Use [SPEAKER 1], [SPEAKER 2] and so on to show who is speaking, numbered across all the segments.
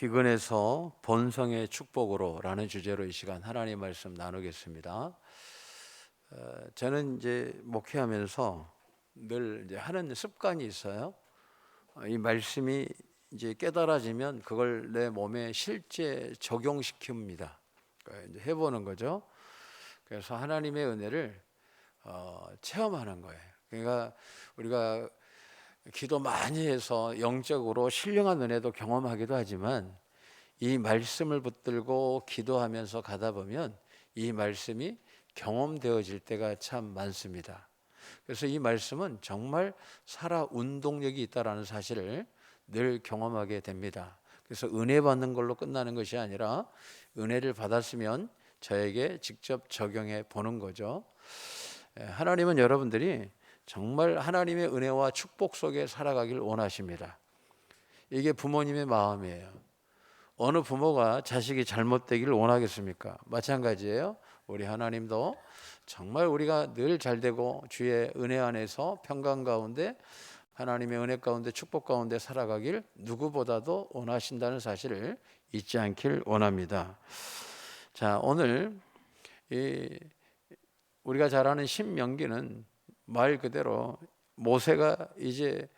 [SPEAKER 1] 기근에서 본성의 축복으로 라는 주제로 이 시간 하나님 말씀 나누겠습니다. 저는 이제 목회하면서 늘 이제 하는 습관이 있어요. 이 말씀이 이제 깨달아지면 그걸 내 몸에 실제 적용시킵니다. 그러니까 이제 해보는 거죠. 그래서 하나님의 은혜를 체험하는 거예요. 그러니까 우리가 기도 많이 해서 영적으로 신령한 은혜도 경험하기도 하지만 이 말씀을 붙들고 기도하면서 가다 보면 이 말씀이 경험되어질 때가 참 많습니다. 그래서 이 말씀은 정말 살아 운동력이 있다는 사실을 늘 경험하게 됩니다. 그래서 은혜 받는 걸로 끝나는 것이 아니라 은혜를 받았으면 저에게 직접 적용해 보는 거죠. 하나님은 여러분들이 정말 하나님의 은혜와 축복 속에 살아가길 원하십니다. 이게 부모님의 마음이에요. 어느 부모가 자식이 잘못되기를 원하겠습니까? 마찬가지예요. 우리 하나님도 정말 우리가 늘 잘되고 주의 은혜 안에서 평강 가운데 하나님의 은혜 가운데 축복 가운데 살아가길 누구보다도 원하신다는 사실을 잊지 않길 원합니다. 자, 오늘 우리가 잘 아는 신명기는 말 그대로 모세가 이제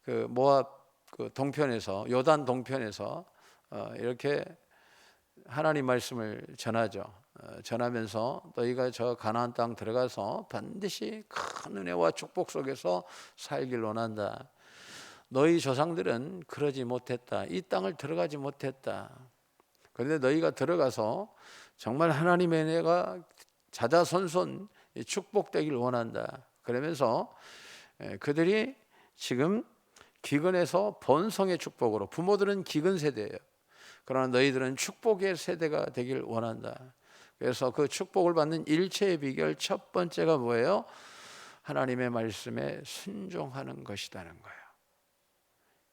[SPEAKER 1] 그 모압 그 동편에서 요단 동편에서 이렇게 하나님 말씀을 전하죠. 전하면서 너희가 저 가나안 땅 들어가서 반드시 큰 은혜와 축복 속에서 살길 원한다. 너희 조상들은 그러지 못했다. 이 땅을 들어가지 못했다. 그런데 너희가 들어가서 정말 하나님의 은혜가 자자손손 축복되길 원한다. 그러면서 그들이 지금 기근에서 본성의 축복으로, 부모들은 기근 세대예요. 그러나 너희들은 축복의 세대가 되길 원한다. 그래서 그 축복을 받는 일체의 비결 첫 번째가 뭐예요? 하나님의 말씀에 순종하는 것이라는 거예요.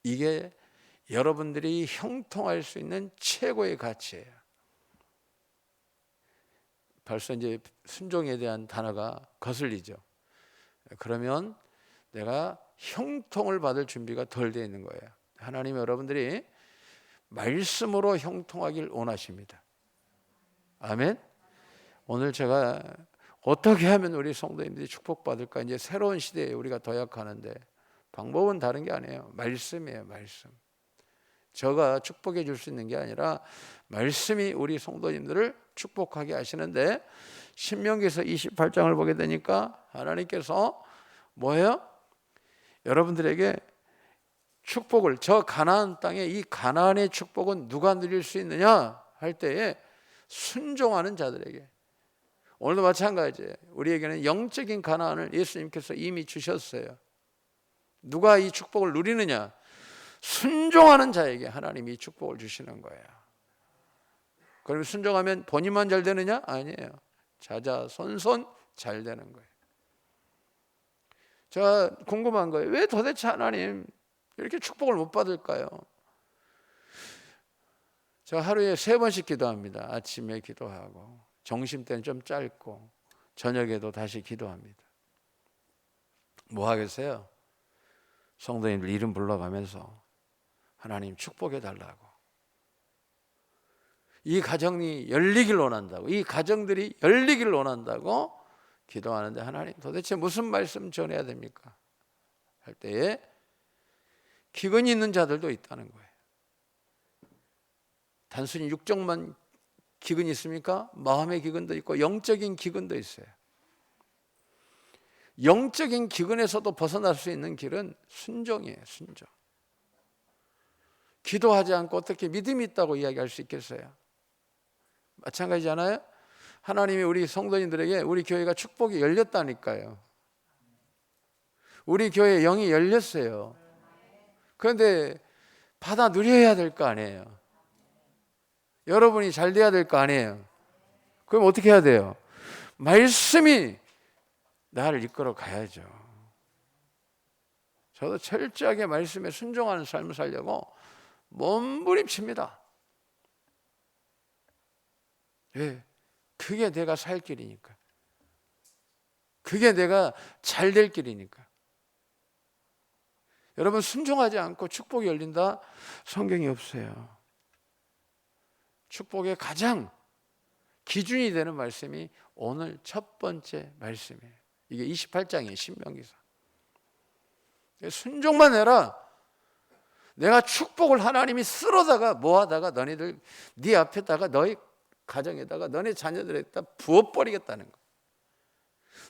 [SPEAKER 1] 이게 여러분들이 형통할 수 있는 최고의 가치예요. 벌써 이제 순종에 대한 단어가 거슬리죠. 그러면 내가 형통을 받을 준비가 덜 되어 있는 거예요. 하나님 여러분들이 말씀으로 형통하길 원하십니다. 아멘. 오늘 제가 어떻게 하면 우리 성도님들이 축복받을까, 이제 새로운 시대에 우리가 도약하는데 방법은 다른 게 아니에요. 말씀이에요. 말씀. 저가 축복해 줄 수 있는 게 아니라 말씀이 우리 성도님들을 축복하게 하시는데, 신명기에서 28장을 보게 되니까 하나님께서 뭐예요? 여러분들에게 축복을, 저 가나안 땅에 이 가나안의 축복은 누가 누릴 수 있느냐 할 때에 순종하는 자들에게. 오늘도 마찬가지예요. 우리에게는 영적인 가나안을 예수님께서 이미 주셨어요. 누가 이 축복을 누리느냐? 순종하는 자에게 하나님이 축복을 주시는 거예요. 그럼 순종하면 본인만 잘 되느냐? 아니에요. 자자손손 잘 되는 거예요. 제가 궁금한 거예요. 왜 도대체 하나님 이렇게 축복을 못 받을까요? 제가 하루에 3번씩 기도합니다. 아침에 기도하고, 점심때는 좀 짧고, 저녁에도 다시 기도합니다. 뭐 하겠어요? 성도님들 이름 불러가면서 하나님 축복해 달라고, 이 가정이 열리길 원한다고, 이 가정들이 열리길 원한다고 기도하는데, 하나님 도대체 무슨 말씀 전해야 됩니까? 할 때에 기근이 있는 자들도 있다는 거예요. 단순히 육적만 기근이 있습니까? 마음의 기근도 있고 영적인 기근도 있어요. 영적인 기근에서도 벗어날 수 있는 길은 순종이에요. 순종. 기도하지 않고 어떻게 믿음이 있다고 이야기할 수 있겠어요? 마찬가지잖아요. 하나님이 우리 성도님들에게 우리 교회가 축복이 열렸다니까요. 우리 교회 영이 열렸어요. 그런데 받아 누려야 될 거 아니에요. 여러분이 잘 돼야 될 거 아니에요. 그럼 어떻게 해야 돼요? 말씀이 나를 이끌어 가야죠. 저도 철저하게 말씀에 순종하는 삶을 살려고 몸부림칩니다. 왜? 그게 내가 살 길이니까. 그게 내가 잘 될 길이니까. 여러분, 순종하지 않고 축복이 열린다? 성경이 없어요. 축복의 가장 기준이 되는 말씀이 오늘 첫 번째 말씀이에요. 이게 28장이에요. 신명기서. 순종만 해라. 내가 축복을 하나님이 쓸어다가 모아다가 너희들 네 앞에다가 너희 가정에다가 너네 자녀들에다 부어버리겠다는 거.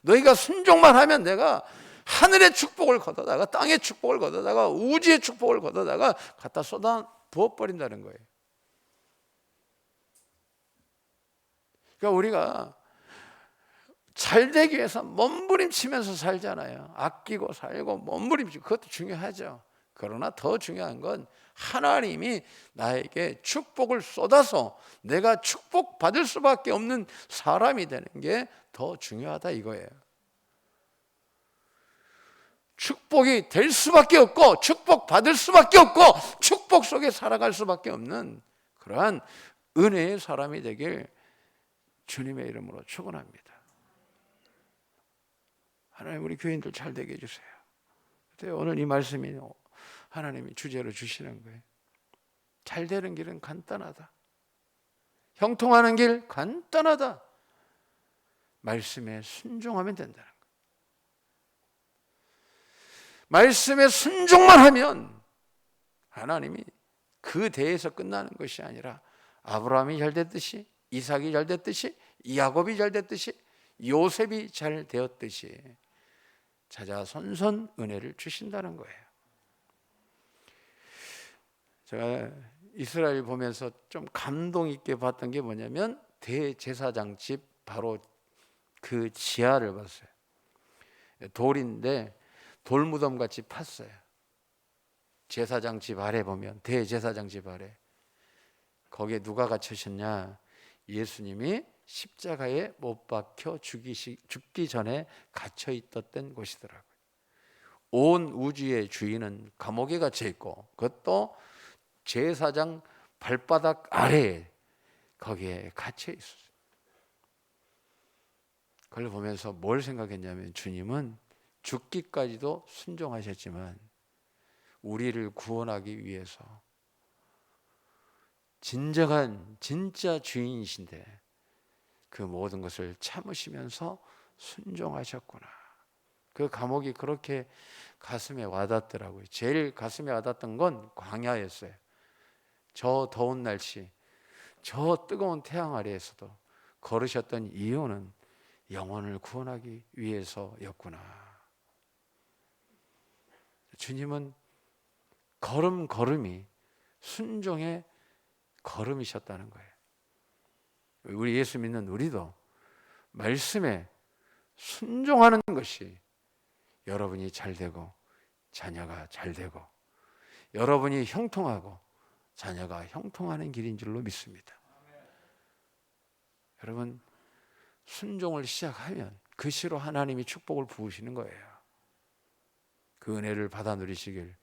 [SPEAKER 1] 너희가 순종만 하면 내가 하늘의 축복을 걷어다가 땅의 축복을 걷어다가 우주의 축복을 걷어다가 갖다 쏟아 부어버린다는 거예요. 그러니까 우리가 잘 되기 위해서 몸부림치면서 살잖아요. 아끼고 살고 몸부림치고 그것도 중요하죠. 그러나 더 중요한 건 하나님이 나에게 축복을 쏟아서 내가 축복받을 수밖에 없는 사람이 되는 게 더 중요하다 이거예요. 축복이 될 수밖에 없고 축복받을 수밖에 없고 축복 속에 살아갈 수밖에 없는 그러한 은혜의 사람이 되길 주님의 이름으로 축원합니다. 하나님 우리 교인들 잘 되게 해주세요. 오늘 이 말씀이 하나님이 주제로 주시는 거예요. 잘 되는 길은 간단하다. 형통하는 길 간단하다. 말씀에 순종하면 된다는 거예요. 말씀에 순종만 하면 하나님이 그 대에서 끝나는 것이 아니라 아브라함이 잘 됐듯이 이삭이 잘 됐듯이 야곱이 잘 됐듯이 요셉이 잘 되었듯이 자자손손 은혜를 주신다는 거예요. 제가 이스라엘 보면서 좀 감동 있게 봤던 게 뭐냐면 대제사장 집 바로 그 지하를 봤어요. 돌인데 돌무덤 같이 팠어요. 제사장 집 아래 보면 대제사장 집 아래 거기에 누가 갇히셨냐? 예수님이 십자가에 못 박혀 죽기 전에 갇혀 있었던 곳이더라고요. 온 우주의 주인은 감옥에 갇혀 있고 그것도 제사장 발바닥 아래에 거기에 갇혀 있었어요. 그걸 보면서 뭘 생각했냐면 주님은 죽기까지도 순종하셨지만 우리를 구원하기 위해서 진짜 주인이신데 그 모든 것을 참으시면서 순종하셨구나. 그 감옥이 그렇게 가슴에 와닿더라고요. 제일 가슴에 와닿던 건 광야였어요. 저 더운 날씨, 저 뜨거운 태양 아래에서도 걸으셨던 이유는 영혼을 구원하기 위해서였구나. 주님은 걸음걸음이 순종의 걸음이셨다는 거예요. 우리 예수 믿는 우리도 말씀에 순종하는 것이 여러분이 잘 되고 자녀가 잘 되고 여러분이 형통하고 자녀가 형통하는 길인 줄로 믿습니다. 여러분 순종을 시작하면 그 시로 하나님이 축복을 부으시는 거예요. 그 은혜를 받아 누리시길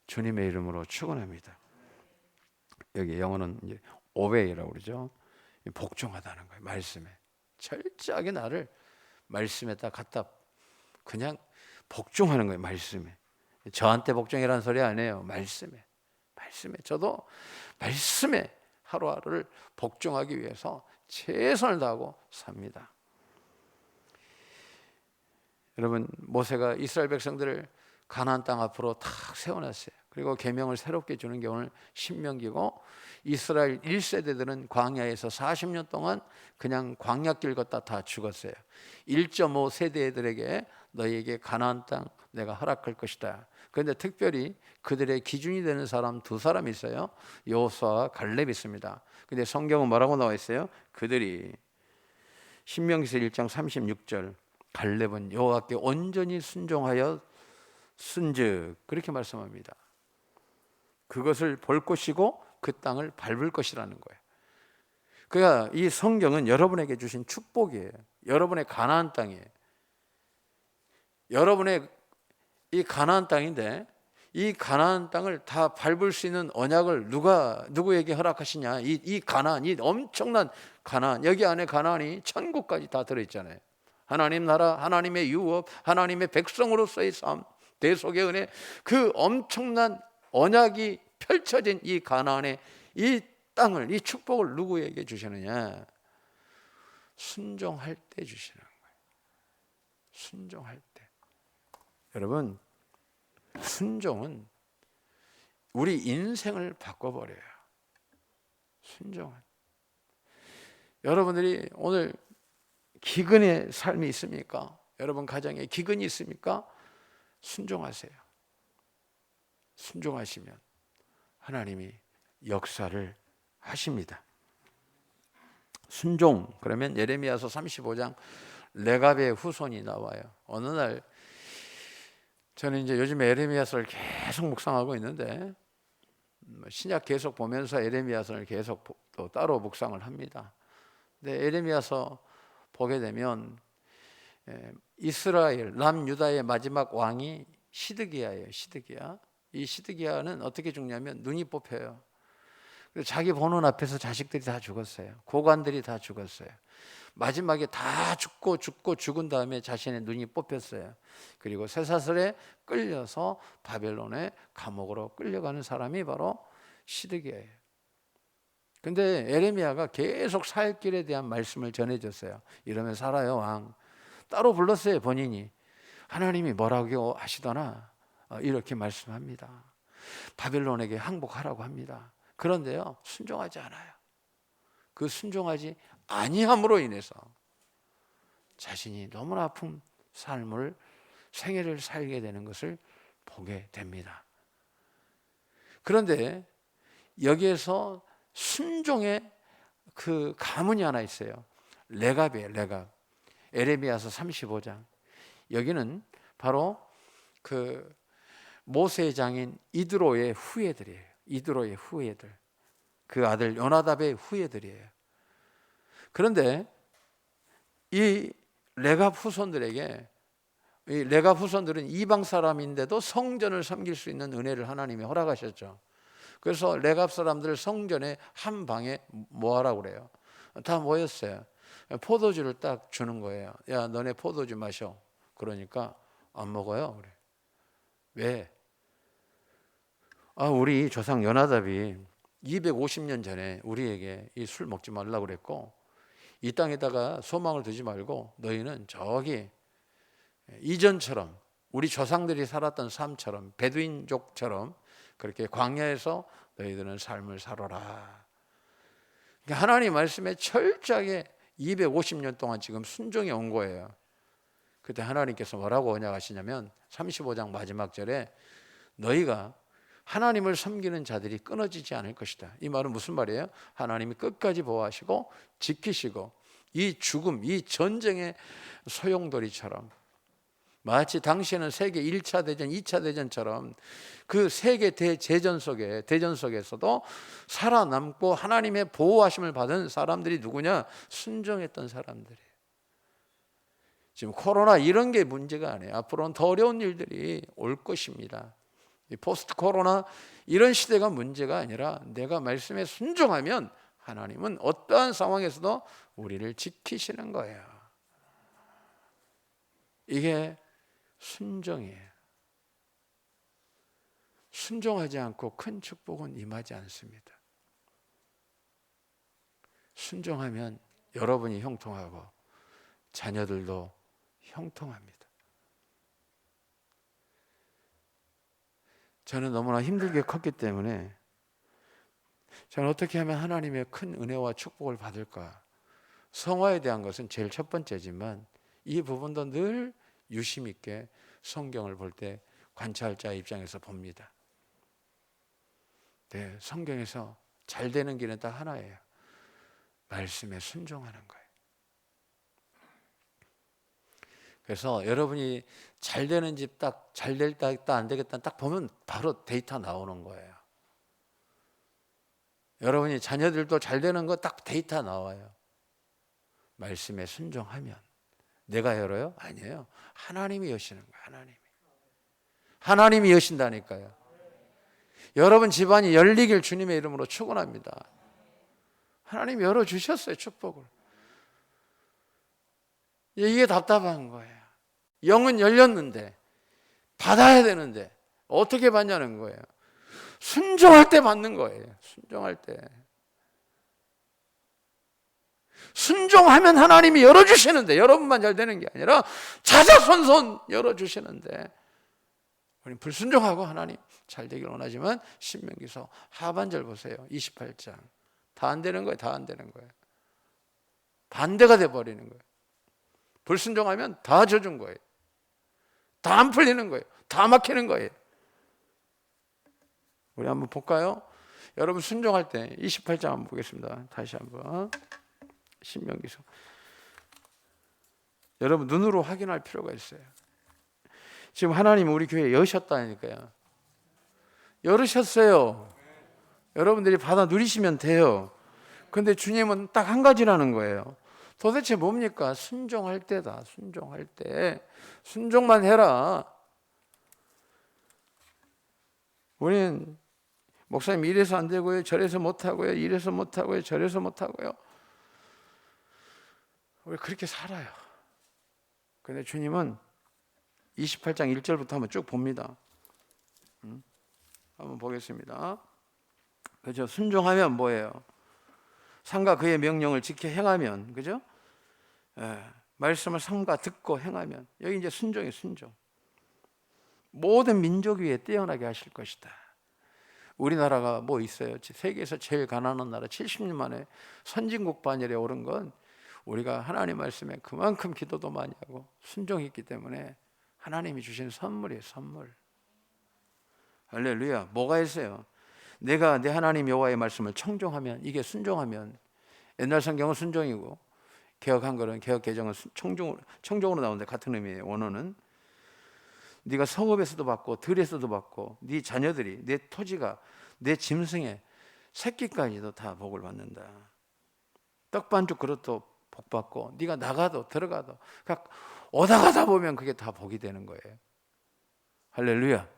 [SPEAKER 1] 주님의 이름으로 축원합니다. 여기 영어는 이제 obey라고 그러죠. 복종하다는 거예요. 말씀에 철저하게 나를 말씀에 딱 갖다 그냥 복종하는 거예요. 말씀에. 저한테 복종이라는 소리 아니에요. 말씀에 저도 말씀에 하루하루를 복종하기 위해서 최선을 다하고 삽니다. 여러분 모세가 이스라엘 백성들을 가나안 땅 앞으로 탁 세워놨어요. 그리고 계명을 새롭게 주는 게 오늘 신명기고 이스라엘 1세대들은 광야에서 40년 동안 그냥 광야길 걷다 다 죽었어요. 1.5 세대들에게 너희에게 가나안 땅 내가 허락할 것이다. 그런데 특별히 그들의 기준이 되는 사람 두 사람이 있어요. 여호수아와 갈렙이 있습니다. 근데 성경은 뭐라고 나와 있어요? 그들이 신명기서 1장 36절 갈렙은 여호와께 온전히 순종하여 쓴즉 그렇게 말씀합니다. 그것을 볼 것이고 그 땅을 밟을 것이라는 거예요. 그러니까 이 성경은 여러분에게 주신 축복이에요. 여러분의 가나안 땅이에요. 여러분의 이 가나안 땅인데 이 가나안 땅을 다 밟을 수 있는 언약을 누구에게 허락하시냐? 이 가나안, 이 엄청난 가나안, 여기 안에 가나안이 천국까지 다 들어있잖아요. 하나님 나라, 하나님의 유업, 하나님의 백성으로서의 삶, 대속의 은혜, 그 엄청난 언약이 펼쳐진 이 가나안의 이 땅을, 이 축복을 누구에게 주시느냐? 순종할 때 주시는 거예요. 순종할 때. 여러분, 순종은 우리 인생을 바꿔버려요. 순종은. 여러분들이 오늘 기근의 삶이 있습니까? 여러분 가정에 기근이 있습니까? 순종하세요. 순종하시면 하나님이 역사를 하십니다. 순종, 그러면 예레미야서 35장 레갑의 후손이 나와요. 어느 날 저는 이제 요즘 예레미야서를 계속 묵상하고 있는데 신약 계속 보면서 예레미야서를 계속 또 따로 묵상을 합니다. 근데 예레미야서 보게 되면 이스라엘 남유다의 마지막 왕이 시드기야예요. 시드기야. 이 시드기야는 어떻게 죽냐면 눈이 뽑혀요. 자기 보는 앞에서 자식들이 다 죽었어요. 고관들이 다 죽었어요. 마지막에 다 죽은 다음에 자신의 눈이 뽑혔어요. 그리고 쇠사슬에 끌려서 바벨론의 감옥으로 끌려가는 사람이 바로 시드기야예요. 근데 에레미야가 계속 살 길에 대한 말씀을 전해줬어요. 이러면 살아요, 왕. 따로 불렀어요, 본인이. 하나님이 뭐라고 하시더나 이렇게 말씀합니다. 바벨론에게 항복하라고 합니다. 그런데요, 순종하지 않아요. 그 순종하지 아니함으로 인해서 자신이 너무나 아픈 삶을, 생애를 살게 되는 것을 보게 됩니다. 그런데 여기에서 순종의 그 가문이 하나 있어요. 레갑이에요, 레갑. 에레미야서 35장. 여기는 바로 그 모세의 장인 이드로의 후예들이에요. 이드로의 후예들. 그 아들 요나답의 후예들이에요. 그런데 이 레갑 후손들에게, 이 레갑 후손들은 이방 사람인데도 성전을 섬길 수 있는 은혜를 하나님이 허락하셨죠. 그래서 레갑 사람들 성전에 한 방에 모아라고 그래요. 다 모였어요. 포도주를 딱 주는 거예요. 야, 너네 포도주 마셔. 그러니까 안 먹어요. 그래. 왜? 우리 조상 요나답이 250년 전에 우리에게 이 술 먹지 말라고 그랬고, 이 땅에다가 소망을 두지 말고 너희는 저기 이전처럼 우리 조상들이 살았던 삶처럼, 베두인족처럼 그렇게 광야에서 너희들은 삶을 살아라. 그러니까 하나님 말씀에 철저하게 250년 동안 지금 순종해 온 거예요. 그때 하나님께서 뭐라고 언약하시냐면 35장 마지막 절에 너희가 하나님을 섬기는 자들이 끊어지지 않을 것이다. 이 말은 무슨 말이에요? 하나님이 끝까지 보호하시고 지키시고, 이 죽음, 이 전쟁의 소용돌이처럼, 마치 당시에는 세계 1차 대전, 2차 대전처럼 그 세계 대전 속에서도 살아남고 하나님의 보호하심을 받은 사람들이 누구냐? 순종했던 사람들이에요. 지금 코로나 이런 게 문제가 아니에요. 앞으로는 더 어려운 일들이 올 것입니다. 이 포스트 코로나 이런 시대가 문제가 아니라 내가 말씀에 순종하면 하나님은 어떠한 상황에서도 우리를 지키시는 거예요. 이게 순종이에요. 순종하지 않고 큰 축복은 임하지 않습니다. 순종하면 여러분이 형통하고 자녀들도 형통합니다. 저는 너무나 힘들게 컸기 때문에 저는 어떻게 하면 하나님의 큰 은혜와 축복을 받을까? 성화에 대한 것은 제일 첫 번째지만 이 부분도 늘 유심 있게 성경을 볼 때 관찰자 입장에서 봅니다. 네, 성경에서 잘 되는 길은 딱 하나예요. 말씀에 순종하는 거예요. 그래서 여러분이 잘 되는 집 딱 잘 될다 안 되겠다 딱 보면 바로 데이터 나오는 거예요. 여러분이 자녀들도 잘 되는 거 딱 데이터 나와요. 말씀에 순종하면. 내가 열어요? 아니에요. 하나님이 여시는 거예요. 하나님이 여신다니까요. 여러분 집안이 열리길 주님의 이름으로 축원합니다. 하나님이 열어주셨어요, 축복을. 이게 답답한 거예요. 영은 열렸는데 받아야 되는데 어떻게 받냐는 거예요. 순종할 때 받는 거예요. 순종할 때. 순종하면 하나님이 열어주시는데, 여러분만 잘 되는 게 아니라 자자손손 열어주시는데 우리는 불순종하고 하나님 잘 되길 원하지만 신명기서 하반절 보세요. 28장. 다 안 되는 거예요. 다 안 되는 거예요. 반대가 돼버리는 거예요. 불순종하면 다 져준 거예요. 다 안 풀리는 거예요. 다 막히는 거예요. 우리 한번 볼까요? 여러분 순종할 때 28장 한번 보겠습니다. 다시 한번 신명기서. 여러분 눈으로 확인할 필요가 있어요. 지금 하나님 우리 교회 여셨다니까요. 열으셨어요. 여러분들이 받아 누리시면 돼요. 근데 주님은 딱 한 가지라는 거예요. 도대체 뭡니까? 순종할 때다. 순종할 때. 순종만 해라. 우리는 목사님 이래서 안 되고요. 저래서 못 하고요. 이래서 못 하고요. 저래서 못 하고요. 우리 그렇게 살아요. 근데 주님은 28장 1절부터 한번 쭉 봅니다. 한번 보겠습니다. 그죠? 순종하면 뭐예요? 삼가 그의 명령을 지켜 행하면, 그죠? 말씀을 삼가 듣고 행하면, 여기 이제 순종이 순종. 모든 민족 위에 뛰어나게 하실 것이다. 우리나라가 뭐 있어요? 세계에서 제일 가난한 나라 70년 만에 선진국 반열에 오른 건 우리가 하나님 말씀에 그만큼 기도도 많이 하고 순종했기 때문에 하나님이 주신 선물이에요. 선물. 할렐루야. 뭐가 있어요? 내가 내 하나님 여호와의 말씀을 청종하면, 이게 순종하면, 옛날 성경은 순종이고 개혁 한글은 개혁 개정은 청종으로 나오는데 같은 의미예요. 원어는 네가 성읍에서도 받고 들에서도 받고 네 자녀들이, 내 토지가, 내 짐승의 새끼까지도 다 복을 받는다. 떡반죽 그릇도 복 받고 네가 나가도 들어가도 그러니까 오다 가다 보면 그게 다 복이 되는 거예요. 할렐루야.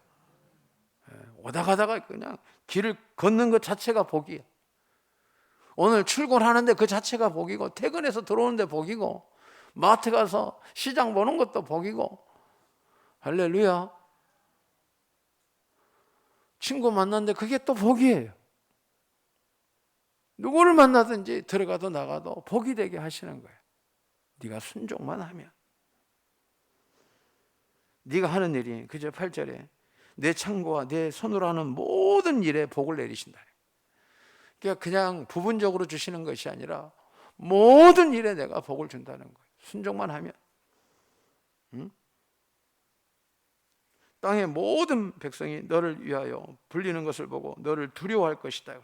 [SPEAKER 1] 오다 가다가 그냥 길을 걷는 것 자체가 복이에요. 오늘 출근하는데 그 자체가 복이고, 퇴근해서 들어오는데 복이고, 마트 가서 시장 보는 것도 복이고. 할렐루야. 친구 만났는데 그게 또 복이에요. 누구를 만나든지 들어가도 나가도 복이 되게 하시는 거예요. 네가 순종만 하면. 네가 하는 일이, 그저 8절에 내 창고와 내 손으로 하는 모든 일에 복을 내리신다. 그러니까 그냥 부분적으로 주시는 것이 아니라 모든 일에 내가 복을 준다는 거예요. 순종만 하면. 땅의 모든 백성이 너를 위하여 불리는 것을 보고 너를 두려워할 것이다.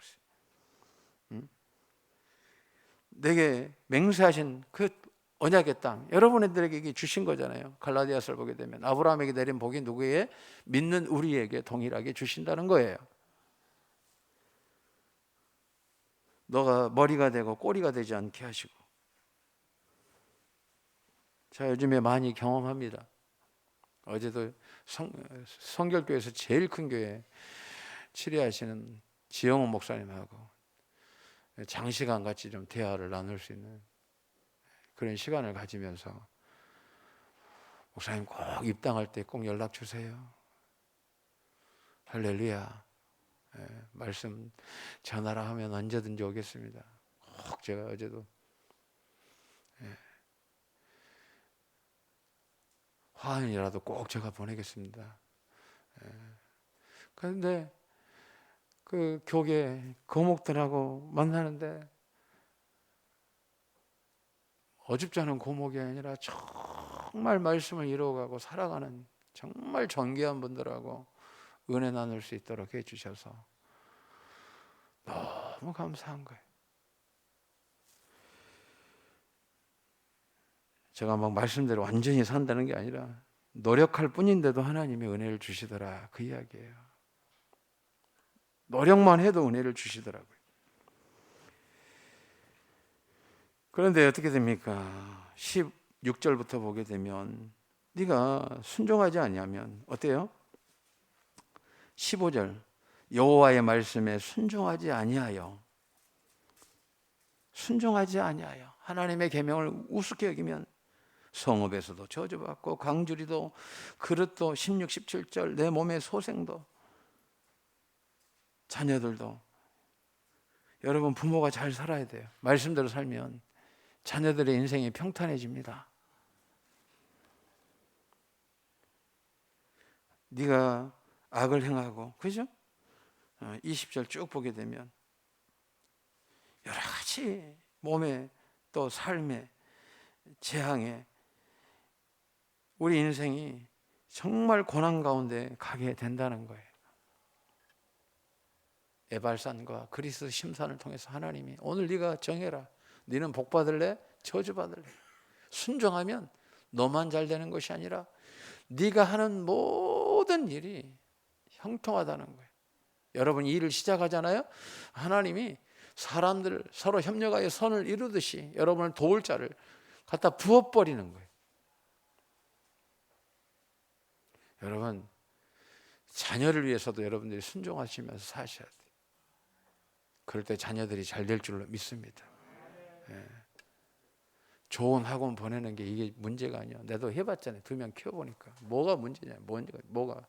[SPEAKER 1] 내게 맹세하신 그 언약의 땅, 여러분들에게 주신 거잖아요. 갈라디아서를 보게 되면 아브라함에게 내린 복이 누구에게? 믿는 우리에게 동일하게 주신다는 거예요. 너가 머리가 되고 꼬리가 되지 않게 하시고. 자, 요즘에 많이 경험합니다. 어제도 성결교회에서 제일 큰 교회 치료하시는 지영훈 목사님하고 장시간 같이 좀 대화를 나눌 수 있는 그런 시간을 가지면서, 목사님 꼭 입당할 때 꼭 연락 주세요. 할렐루야. 말씀 전하라 하면 언제든지 오겠습니다. 꼭 제가 어제도 화환이라도 꼭 제가 보내겠습니다. 그런데 그 교계 고목들하고 만나는데 어줍지 않은 고목이 아니라 정말 말씀을 이루어가고 살아가는 정말 존귀한 분들하고 은혜 나눌 수 있도록 해주셔서 너무 감사한 거예요. 제가 막 말씀대로 완전히 산다는 게 아니라 노력할 뿐인데도 하나님이 은혜를 주시더라, 그 이야기예요. 노력만 해도 은혜를 주시더라고요. 그런데 어떻게 됩니까? 16절부터 보게 되면 네가 순종하지 아니하면 어때요? 15절 여호와의 말씀에 순종하지 아니하여 하나님의 계명을 우습게 여기면 성읍에서도 저주받고 강주리도 그릇도 16, 17절 내 몸의 소생도 자녀들도. 여러분 부모가 잘 살아야 돼요. 말씀대로 살면 자녀들의 인생이 평탄해집니다. 네가 악을 행하고, 그죠? 20절 쭉 보게 되면 여러 가지 몸에 또 삶에 재앙에 우리 인생이 정말 고난 가운데 가게 된다는 거예요. 에발산과 그리스 심산을 통해서 하나님이 오늘 네가 정해라. 너는 복 받을래? 저주 받을래? 순종하면 너만 잘 되는 것이 아니라 네가 하는 모든 일이 형통하다는 거예요. 여러분 이 일을 시작하잖아요. 하나님이 사람들 서로 협력하여 선을 이루듯이 여러분을 도울 자를 갖다 부어버리는 거예요. 여러분 자녀를 위해서도 여러분들이 순종하시면서 사셔야 돼요. 그럴 때 자녀들이 잘 될 줄로 믿습니다. 예. 좋은 학원 보내는 게 이게 문제가 아니야. 내도 해봤잖아요. 2명 키워보니까 뭐가 문제냐? 뭐가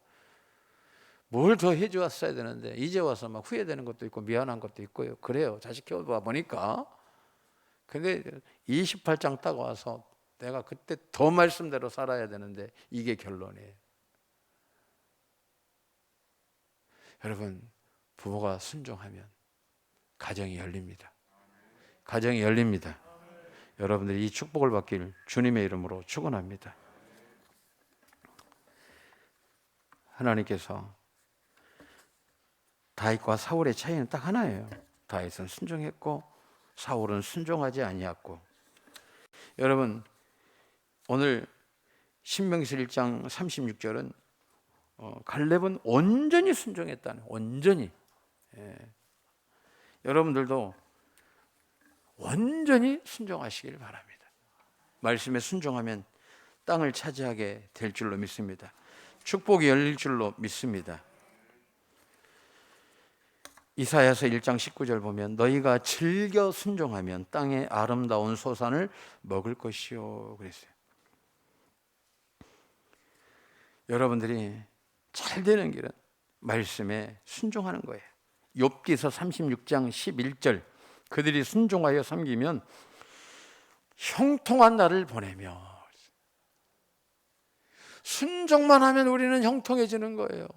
[SPEAKER 1] 뭘 더 해주었어야 되는데 이제 와서 막 후회되는 것도 있고 미안한 것도 있고요. 그래요. 자식 키워봐 보니까. 근데 28장 딱 와서 내가 그때 더 말씀대로 살아야 되는데 이게 결론이에요. 여러분 부모가 순종하면 가정이 열립니다. 가정이 열립니다. 여러분들이 이 축복을 받길 주님의 이름으로 축원합니다. 하나님께서 다윗과 사울의 차이는 딱 하나예요. 다윗은 순종했고 사울은 순종하지 아니했고. 여러분 오늘 신명기 1장 36절은 갈렙은 온전히 순종했다는, 온전히. 예. 여러분들도 온전히 순종하시길 바랍니다. 말씀에 순종하면 땅을 차지하게 될 줄로 믿습니다. 축복이 열릴 줄로 믿습니다. 이사야서 1장 19절 보면 너희가 즐겨 순종하면 땅의 아름다운 소산을 먹을 것이요 그랬어요. 여러분들이 잘 되는 길은 말씀에 순종하는 거예요. 욥기서 36장 11절 그들이 순종하여 섬기면 형통한 날을 보내며. 순종만 하면 우리는 형통해지는 거예요.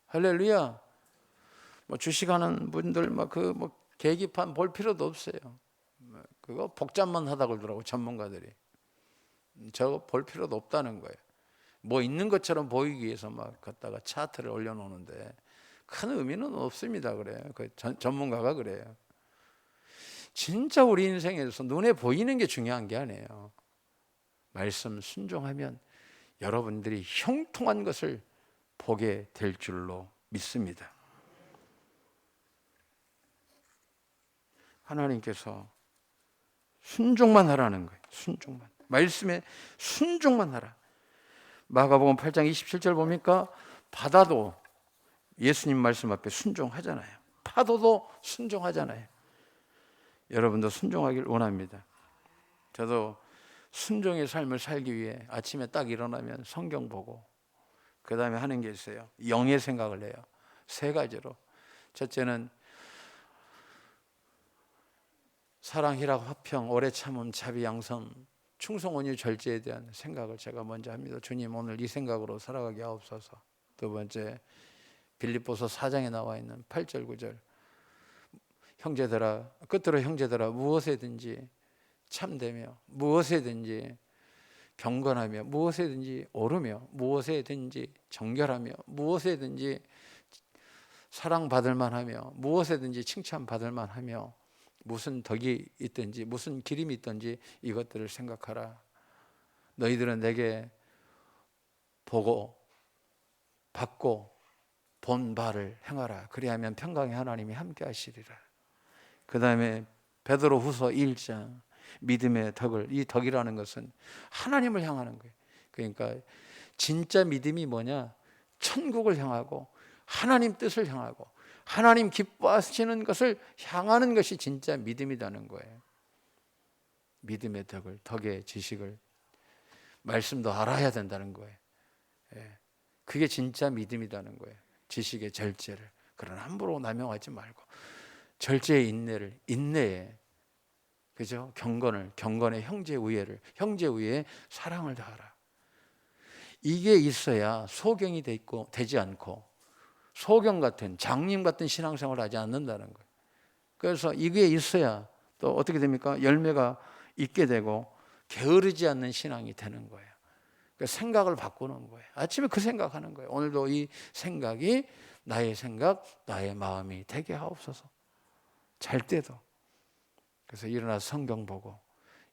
[SPEAKER 1] 할렐루야. 주식하는 분들 계기판 볼 필요도 없어요. 그거 복잡만 하다 그러더라고 전문가들이. 저거 볼 필요도 없다는 거예요. 뭐 있는 것처럼 보이기 위해서 막 갖다가 차트를 올려놓는데 큰 의미는 없습니다. 그래요. 전문가가 그래요. 진짜 우리 인생에서 눈에 보이는 게 중요한 게 아니에요. 말씀 순종하면 여러분들이 형통한 것을 보게 될 줄로 믿습니다. 하나님께서 순종만 하라는 거예요. 순종만. 말씀에 순종만 하라. 마가복음 8장 27절 보니까 바다도 예수님 말씀 앞에 순종하잖아요. 파도도 순종하잖아요. 여러분도 순종하길 원합니다. 저도 순종의 삶을 살기 위해 아침에 딱 일어나면 성경 보고 그 다음에 하는 게 있어요. 영의 생각을 해요. 3가지로. 첫째는 사랑, 희락, 화평, 오래 참음, 자비, 양선, 충성, 온유, 절제에 대한 생각을 제가 먼저 합니다. 주님 오늘 이 생각으로 살아가게 하옵소서. 두 번째 빌립보서 4장에 나와 있는 8절 9절 형제들아 끝으로 형제들아 무엇에든지 참되며 무엇에든지 경건하며 무엇에든지 오르며 무엇에든지 정결하며 무엇에든지 사랑받을 만하며 무엇에든지 칭찬받을 만하며 무슨 덕이 있든지 무슨 기림이 있든지 이것들을 생각하라. 너희들은 내게 보고 받고 본 바를 행하라. 그리하면 평강의 하나님이 함께 하시리라. 그 다음에 베드로 후서 1장 믿음의 덕을, 이 덕이라는 것은 하나님을 향하는 거예요. 그러니까 진짜 믿음이 뭐냐? 천국을 향하고 하나님 뜻을 향하고 하나님 기뻐하시는 것을 향하는 것이 진짜 믿음이라는 거예요. 믿음의 덕을, 덕의 지식을, 말씀도 알아야 된다는 거예요. 그게 진짜 믿음이라는 거예요. 지식의 절제를. 그러나 함부로 남용하지 말고 절제의 인내를 인내에 그죠? 경건의 형제 우애를, 형제 우애에 사랑을 다하라. 이게 있어야 소경이 되지 않고 소경 같은, 장님 같은 신앙생활을 하지 않는다는 거예요. 그래서 이게 있어야 또 어떻게 됩니까? 열매가 있게 되고 게으르지 않는 신앙이 되는 거예요. 그러니까 생각을 바꾸는 거예요. 아침에 그 생각하는 거예요. 오늘도 이 생각이 나의 생각, 나의 마음이 되게 하옵소서. 잘 때도. 그래서 일어나서 성경 보고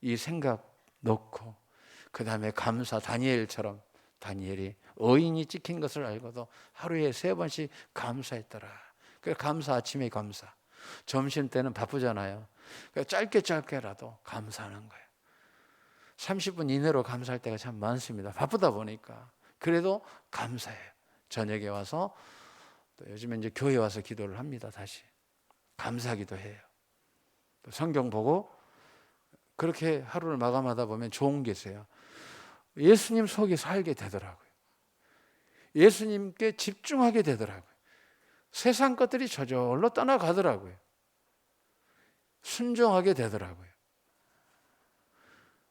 [SPEAKER 1] 이 생각 넣고, 그 다음에 감사, 다니엘처럼, 다니엘이 어인이 찍힌 것을 알고도 하루에 3번씩 감사했더라. 그래서 감사, 아침에 감사, 점심 때는 바쁘잖아요. 그러니까 짧게라도 감사하는 거예요. 30분 이내로 감사할 때가 참 많습니다. 바쁘다 보니까. 그래도 감사해요. 저녁에 와서, 또 요즘에 이제 교회 와서 기도를 합니다. 다시 감사기도 해요. 또 성경 보고 그렇게 하루를 마감하다 보면 좋은 게 있어요. 예수님 속에 살게 되더라고요. 예수님께 집중하게 되더라고요. 세상 것들이 저절로 떠나가더라고요. 순종하게 되더라고요.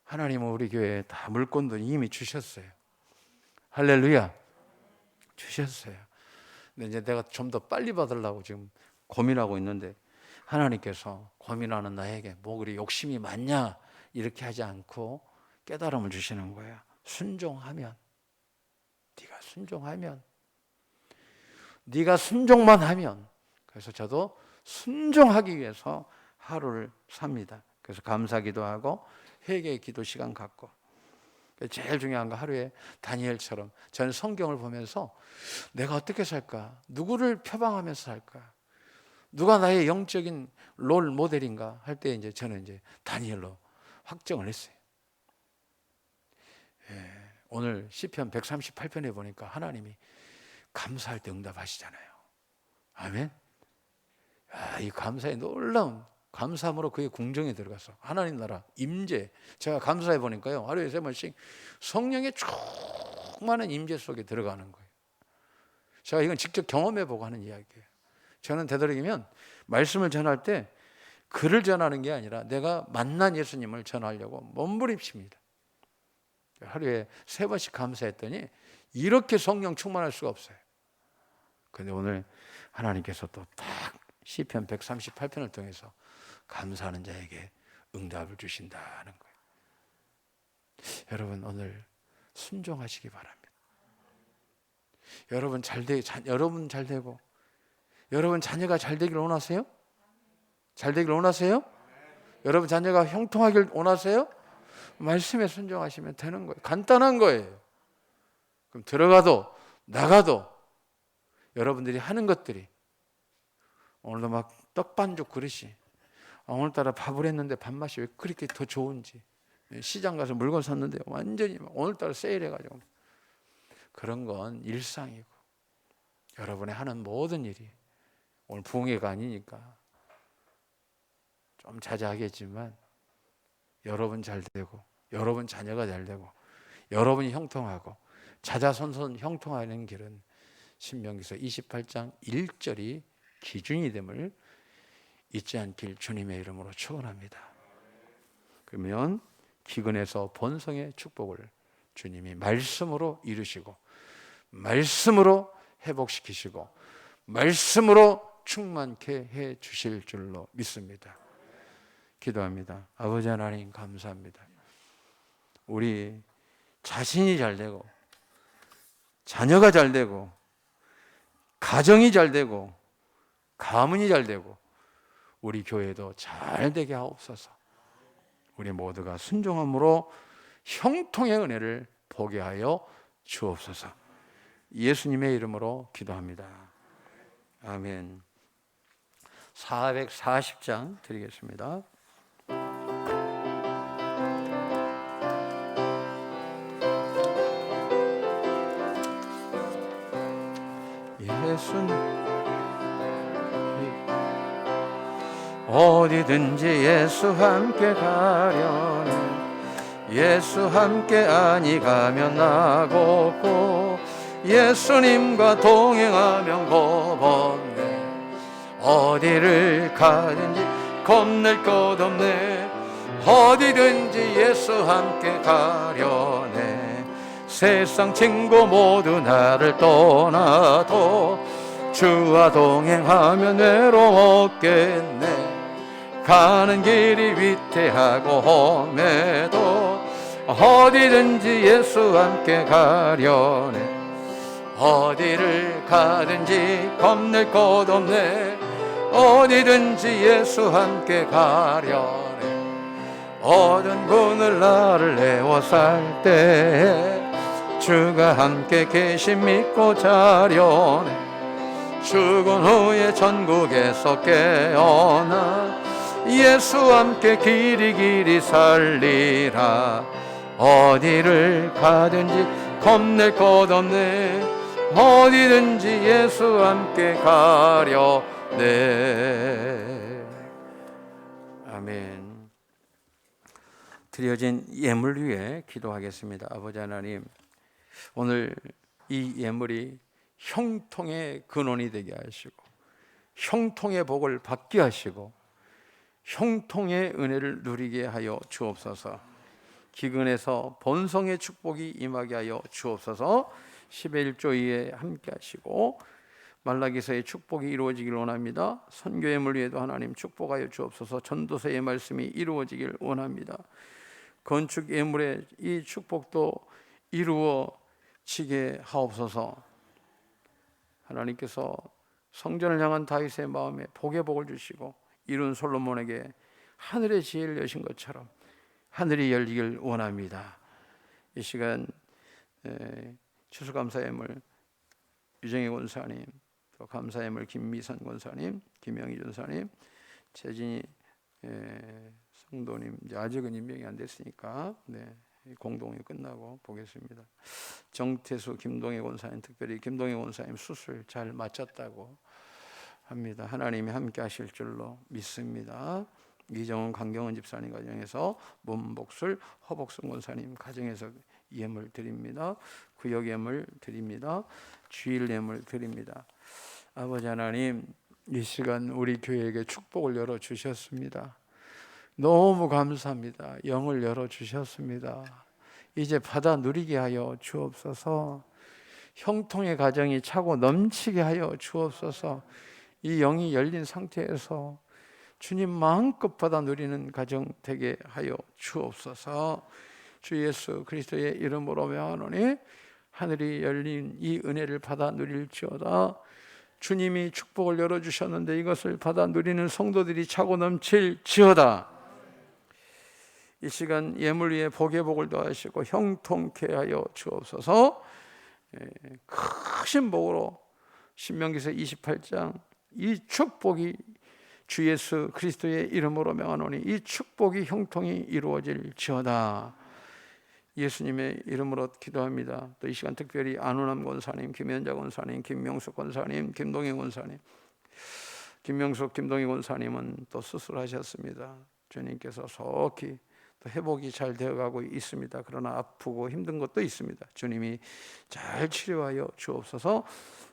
[SPEAKER 1] 하나님은 우리 교회에 다 물건도 이미 주셨어요. 할렐루야. 주셨어요. 근데 이제 내가 좀 더 빨리 받으려고 지금 고민하고 있는데, 하나님께서 고민하는 나에게 뭐 그리 욕심이 많냐 이렇게 하지 않고 깨달음을 주시는 거야. 순종하면, 네가 순종만 하면. 그래서 저도 순종하기 위해서 하루를 삽니다. 그래서 감사기도 하고 회개 기도 시간 갖고, 제일 중요한 거 하루에 다니엘처럼 저는 성경을 보면서 내가 어떻게 살까? 누구를 표방하면서 살까? 누가 나의 영적인 롤 모델인가 할 때 이제 저는 이제 다니엘로 확정을 했어요. 오늘 시편 138편에 보니까 하나님이 감사할 때 응답하시잖아요. 아멘. 이 감사의 놀라운 감사함으로 그의 궁정에 들어가서 하나님 나라 임재, 제가 감사해 보니까요, 하루에 3번씩 성령의 충만한 임재 속에 들어가는 거예요. 제가 이건 직접 경험해 보고 하는 이야기예요. 저는 되도록이면 말씀을 전할 때 글을 전하는 게 아니라 내가 만난 예수님을 전하려고 몸부림칩니다. 하루에 3번씩 감사했더니 이렇게 성령 충만할 수가 없어요. 그런데 오늘 하나님께서 또 딱 시편 138편을 통해서 감사하는 자에게 응답을 주신다는 거예요. 여러분 오늘 순종하시기 바랍니다. 여러분 여러분 잘 되고, 여러분 자녀가 잘 되기를 원하세요? 잘 되기를 원하세요? 여러분 자녀가 형통하길 원하세요? 말씀에 순종하시면 되는 거예요. 간단한 거예요. 그럼 들어가도 나가도 여러분들이 하는 것들이, 오늘도 막 떡반죽 그릇이, 오늘따라 밥을 했는데 밥맛이 왜 그렇게 더 좋은지, 시장 가서 물건 샀는데 완전히 오늘따라 세일해가지고, 그런 건 일상이고, 여러분의 하는 모든 일이, 오늘 부흥회가 아니니까 좀 자제하겠지만 여러분 잘 되고, 여러분 자녀가 잘 되고, 여러분이 형통하고 자자손손 형통하는 길은 신명기서 28장 1절이 기준이 됨을 잊지 않길 주님의 이름으로 축원합니다. 그러면 기근에서 번성의 축복을 주님이 말씀으로 이루시고, 말씀으로 회복시키시고, 말씀으로 충만케 해 주실 줄로 믿습니다. 기도합니다. 아버지 하나님 감사합니다. 우리 자신이 잘 되고, 자녀가 잘 되고, 가정이 잘 되고, 가문이 잘 되고, 우리 교회도 잘 되게 하옵소서. 우리 모두가 순종함으로 형통의 은혜를 보게 하여 주옵소서. 예수님의 이름으로 기도합니다. 아멘. 440장 드리겠습니다. 예수님 어디든지 예수 함께 가려네. 예수 함께 아니 가면 나고고, 예수님과 동행하면 겁없네. 어디를 가든지 겁낼 것 없네. 어디든지 예수 함께 가려네. 세상 친구 모두 나를 떠나도 주와 동행하면 외로움 없겠네. 가는 길이 위태하고 험해도 어디든지 예수 함께 가려네. 어디를 가든지 겁낼 것 없네. 어디든지 예수 함께 가려네. 어두운 그늘 나를 내워 살 때 주가 함께 계심 믿고 자려네. 죽은 후에 천국에서 깨어나 예수 함께 길이 살리라. 어디를 가든지 겁낼 것 없네. 어디든지 예수 함께 가려네. 아멘. 드려진 예물 위에 기도하겠습니다. 아버지 하나님, 오늘 이 예물이 형통의 근원이 되게 하시고 형통의 복을 받게 하시고 형통의 은혜를 누리게 하여 주옵소서. 기근에서 본성의 축복이 임하게 하여 주옵소서. 10의 1조 2에 함께 하시고 말라기서의 축복이 이루어지길 원합니다. 선교 예물 위에도 하나님 축복하여 주옵소서. 전도서의 말씀이 이루어지길 원합니다. 건축 예물의 이 축복도 이루어지게 하옵소서. 하나님께서 성전을 향한 다윗의 마음에 복의 복을 주시고 이룬 솔로몬에게 하늘의 지혜를 여신 것처럼 하늘이 열리길 원합니다. 이 시간 추수감사예물 유정희 권사님, 또 감사예물 김미선 권사님, 김영희 전사님, 최진희 성도님, 이제 아직은 임명이 안 됐으니까 공동이 끝나고 보겠습니다. 정태수 김동희 권사님, 특별히 김동희 권사님 수술 잘 마쳤다고 합니다. 하나님이 함께 하실 줄로 믿습니다. 이정은 강경원 집사님 가정에서 문복술 허복순 권사님 가정에서 예물 드립니다. 구역 예물 드립니다. 주일 예물 드립니다. 아버지 하나님, 이 시간 우리 교회에게 축복을 열어 주셨습니다. 너무 감사합니다. 영을 열어 주셨습니다. 이제 받아 누리게 하여 주옵소서. 형통의 가정이 차고 넘치게 하여 주옵소서. 이 영이 열린 상태에서 주님 마음껏 받아 누리는 가정 되게 하여 주옵소서. 주 예수 그리스도의 이름으로 명하노니 하늘이 열린 이 은혜를 받아 누릴지어다. 주님이 축복을 열어주셨는데 이것을 받아 누리는 성도들이 차고 넘칠지어다. 이 시간 예물 위에 복의 복을 더하시고 형통케 하여 주옵소서. 크신 복으로 신명기서 28장 이 축복이 주 예수 그리스도의 이름으로 명하노니 이 축복이 형통이 이루어질지어다. 예수님의 이름으로 기도합니다. 또 이 시간 특별히 안우남 권사님, 김현자 권사님, 김명숙 권사님, 김동희 권사님, 김명숙, 김동희 권사님은 또 수술하셨습니다. 주님께서 속히 또 회복이 잘 되어가고 있습니다. 그러나 아프고 힘든 것도 있습니다. 주님이 잘 치료하여 주옵소서.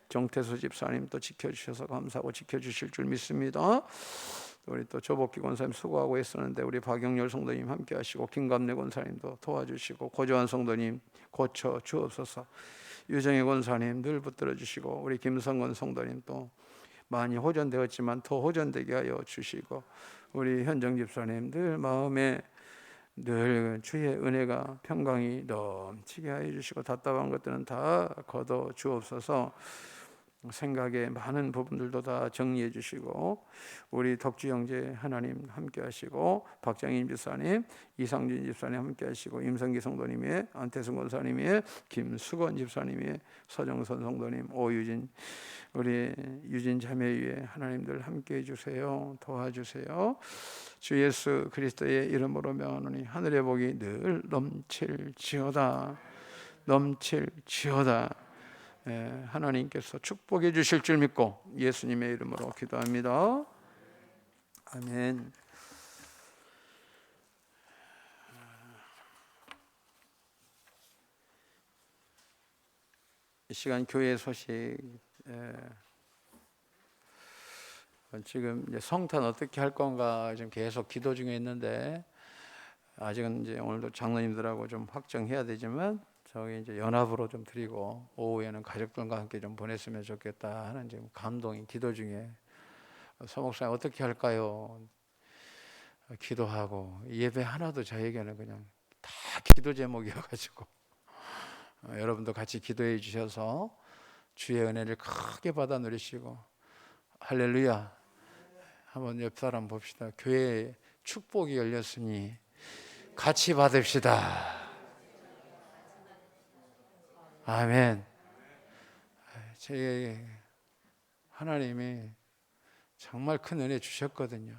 [SPEAKER 1] 정태수 집사님 또 지켜주셔서 감사하고 지켜주실 줄 믿습니다. 우리 또 조복기 권사님 수고하고 있었는데 우리 박영렬 성도님 함께 하시고 김감래 권사님도 도와주시고 고조한 성도님 고쳐 주옵소서. 유정희 권사님 늘 붙들어 주시고 우리 김성건 성도님 또 많이 호전되었지만 더 호전되게 하여 주시고 우리 현정 집사님 늘 마음에 늘 주의 은혜가 평강이 넘치게 하여 주시고 답답한 것들은 다 걷어 주옵소서. 생각의 많은 부분들도 다 정리해 주시고 우리 덕주 형제 하나님 함께 하시고 박정인 집사님, 이상진 집사님 함께 하시고 임성기 성도님의 안태승 권사님의 김수건 집사님의 서정선 성도님, 오유진 우리 유진 자매 위에 하나님들 함께 해주세요. 도와주세요. 주 예수 그리스도의 이름으로 명하노니 하늘의 복이 늘 넘칠지어다. 넘칠지어다. 하나님께서 축복해 주실 줄 믿고 예수님의 이름으로 기도합니다. 아멘. 이 시간 교회 소식 지금 이제 성탄 어떻게 할 건가 지금 계속 기도 중에 있는데 아직은 이제 오늘도 장로님들하고 좀 확정해야 되지만 저기 이제 연합으로 좀 드리고 오후에는 가족들과 함께 좀 보냈으면 좋겠다 하는 지금 감동이 기도 중에 서 목사님 어떻게 할까요? 기도하고 예배 하나도 저에게는 그냥 다 기도 제목이어가지고 여러분도 같이 기도해 주셔서 주의 은혜를 크게 받아 누리시고 할렐루야. 한번 옆 사람 봅시다. 교회에 축복이 열렸으니 같이 받읍시다. 아멘. 제 하나님이 정말 큰 은혜 주셨거든요.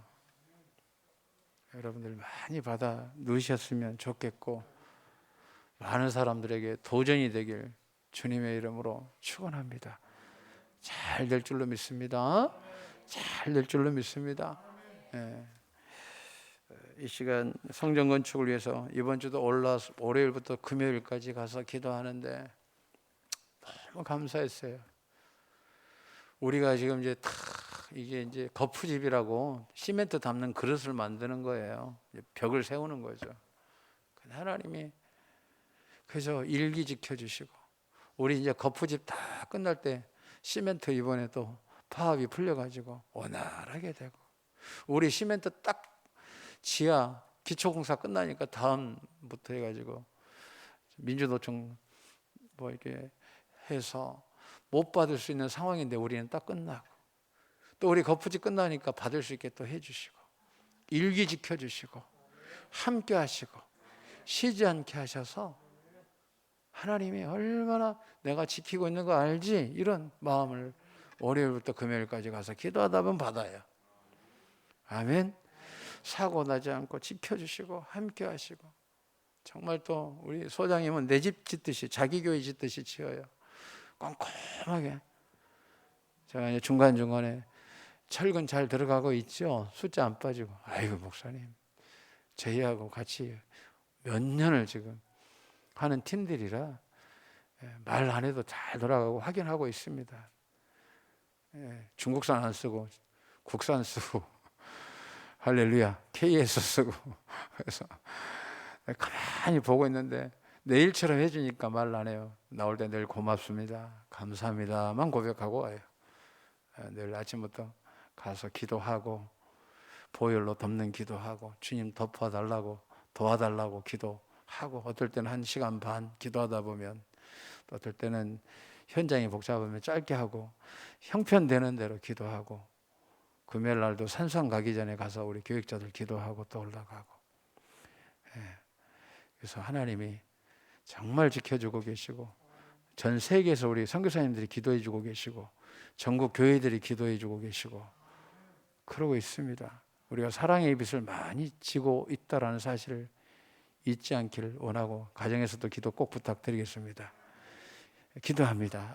[SPEAKER 1] 여러분들 많이 받아 누리셨으면 좋겠고 많은 사람들에게 도전이 되길 주님의 이름으로 축원합니다. 잘 될 줄로 믿습니다. 잘 될 줄로 믿습니다. 예. 이 시간 성전 건축을 위해서 이번 주도 올라서 월요일부터 금요일까지 가서 기도하는데 너무 감사했어요. 우리가 지금 이제 이게 이제 거푸집이라고 시멘트 담는 그릇을 만드는 거예요. 벽을 세우는 거죠. 하나님이 그래서 일기 지켜주시고 우리 이제 거푸집 다 끝날 때 시멘트 이번에 또 파업이 풀려가지고 원활하게 되고 우리 시멘트 딱 지하 기초공사 끝나니까 다음부터 해가지고 민주노총 뭐 이렇게 해서 못 받을 수 있는 상황인데 우리는 딱 끝나고 또 우리 거푸집 끝나니까 받을 수 있게 또 해주시고 일기 지켜주시고 함께 하시고 쉬지 않게 하셔서 하나님이 얼마나 내가 지키고 있는 거 알지? 이런 마음을 월요일부터 금요일까지 가서 기도하다 보면 받아요. 아멘. 사고 나지 않고 지켜주시고 함께 하시고 정말 또 우리 소장님은 내 집 짓듯이 자기 교회 짓듯이 지어요. 꼼꼼하게. 제가 이제 중간중간에 철근 잘 들어가고 있죠? 숫자 안 빠지고. 아이고 목사님 저희하고 같이 몇 년을 지금 하는 팀들이라 말 안 해도 잘 돌아가고 확인하고 있습니다. 중국산 안 쓰고 국산 쓰고 할렐루야 KS 쓰고 그래서 가만히 보고 있는데 내일처럼 해주니까 말 안 해요. 나올 때 늘 고맙습니다 감사합니다만 고백하고 와요. 내일 아침부터 가서 기도하고 보혈로 덮는 기도하고 주님 덮어달라고 도와달라고 기도하고 어떨 때는 1시간 반 기도하다 보면 또 어떨 때는 현장이 복잡하면 짧게 하고 형편되는 대로 기도하고 금요일 날도 산상 가기 전에 가서 우리 교육자들 기도하고 또 올라가고 그래서 하나님이 정말 지켜주고 계시고 전 세계에서 우리 선교사님들이 기도해 주고 계시고 전국 교회들이 기도해 주고 계시고 그러고 있습니다. 우리가 사랑의 빛을 많이 지고 있다라는 사실을 잊지 않기를 원하고 가정에서도 기도 꼭 부탁드리겠습니다. 기도합니다.